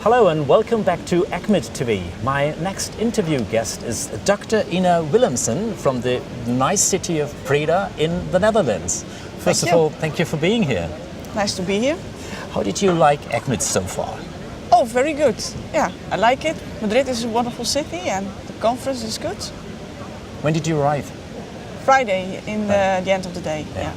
Hello and welcome back to ECCMID TV. My next interview guest is Dr. Ina Willemsen from the nice city of Breda in the Netherlands. First of all, thank you for being here. Nice to be here. How did you like ECCMID so far? Oh, very good. Yeah, I like it. Madrid is a wonderful city and the conference is good. When did you arrive? Friday in the end of the day. Yeah.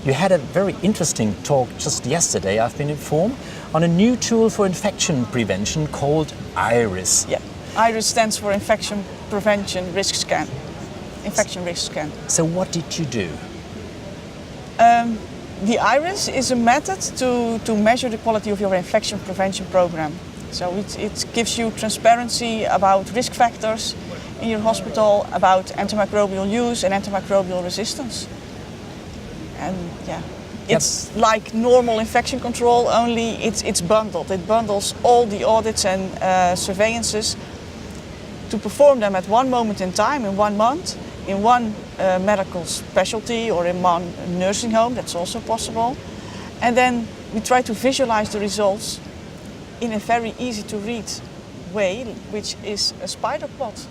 You had a very interesting talk just yesterday, I've been informed, on a new tool for infection prevention called IRIS. Yeah, IRIS stands for Infection Prevention Risk Scan. Infection Risk Scan. So what did you do? The IRIS is a method to measure the quality of your infection prevention program. So it gives you transparency about risk factors in your hospital, about antimicrobial use and antimicrobial resistance. And yeah, it's like normal infection control, only it's bundled. It bundles all the audits and surveillances to perform them at one moment in time, in 1 month, in one medical specialty or in one nursing home, that's also possible. And then we try to visualize the results in a very easy to read way, which is a spider plot.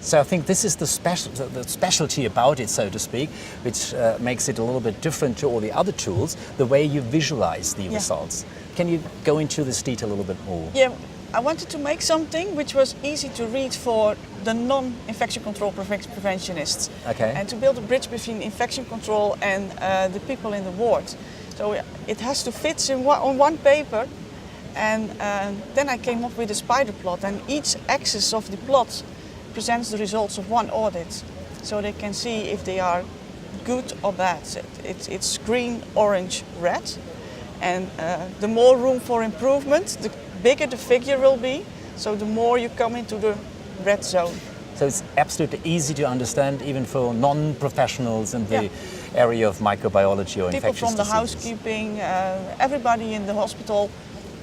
So I think this is the specialty about it, so to speak, which makes it a little bit different to all the other tools, the way you visualize the results. Can you go into this detail a little bit more? Yeah, I wanted to make something which was easy to read for the non-infection control preventionists. Okay. And to build a bridge between infection control and the people in the ward. So it has to fit on one paper. And then I came up with a spider plot, and each axis of the plot presents the results of one audit, so they can see if they are good or bad. It's green, orange, red, and the more room for improvement, the bigger the figure will be, so the more you come into the red zone. So it's absolutely easy to understand even for non-professionals in the area of microbiology or people infectious from the diseases. housekeeping, everybody in the hospital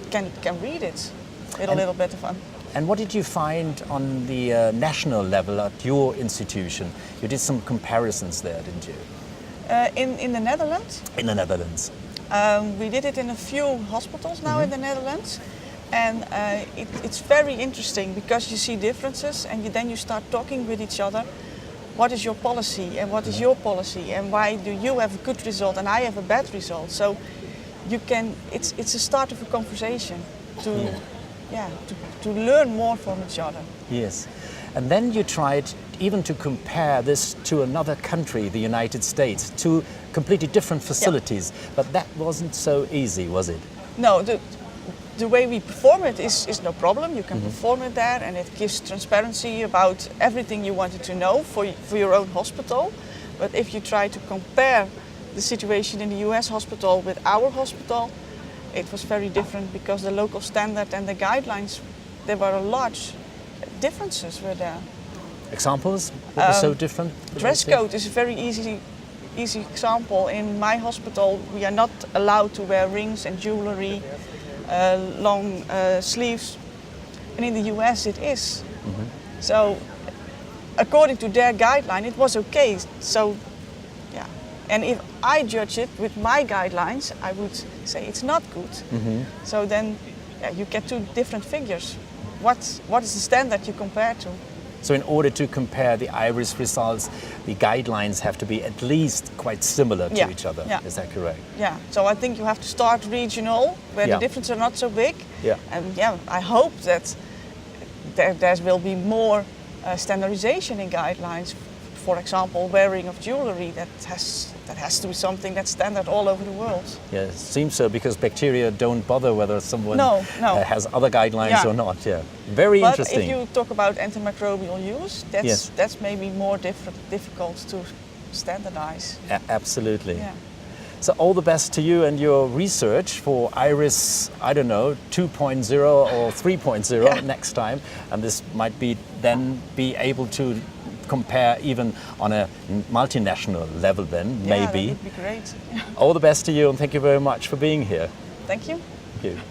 can read it with a little bit of fun. And what did you find on the national level at your institution? You did some comparisons there, didn't you? In the Netherlands? In the Netherlands. We did it in a few hospitals now in the Netherlands. And it's very interesting because you see differences and then you start talking with each other. What is your policy and what is your policy? And why do you have a good result and I have a bad result? So you can, it's a start of a conversation to learn more from each other. Yes. And then you tried even to compare this to another country, the United States, two completely different facilities. But that wasn't so easy, was it? No, the way we perform it is no problem. You can perform it there and it gives transparency about everything you wanted to know for your own hospital. But if you try to compare the situation in the US hospital with our hospital, it was very different because the local standard and the guidelines, there were large differences were there. Examples? What was so different? Dress code is a very easy example. In my hospital, we are not allowed to wear rings and jewelry, long sleeves, and in the US it is. So, according to their guideline, it was okay. So, yeah. And if I judge it with my guidelines, I would say it's not good. So then you get two different figures. What is the standard you compare to? So in order to compare the IRIS results, the guidelines have to be at least quite similar to each other. Yeah. Is that correct? Yeah, so I think you have to start regional, where the differences are not so big. Yeah. And I hope that there will be more standardization in guidelines. For example, wearing of jewelry, that has to be something that's standard all over the world. Yeah, it seems so, because bacteria don't bother whether someone has other guidelines or not. Yeah, very interesting. But if you talk about antimicrobial use, that's maybe more difficult to standardize. Absolutely. Yeah. So all the best to you and your research for IRIS, I don't know, 2.0 or 3.0 next time. And this might be able to compare even on a multinational level then, maybe. Yeah, that would be great. All the best to you and thank you very much for being here. Thank you. Thank you.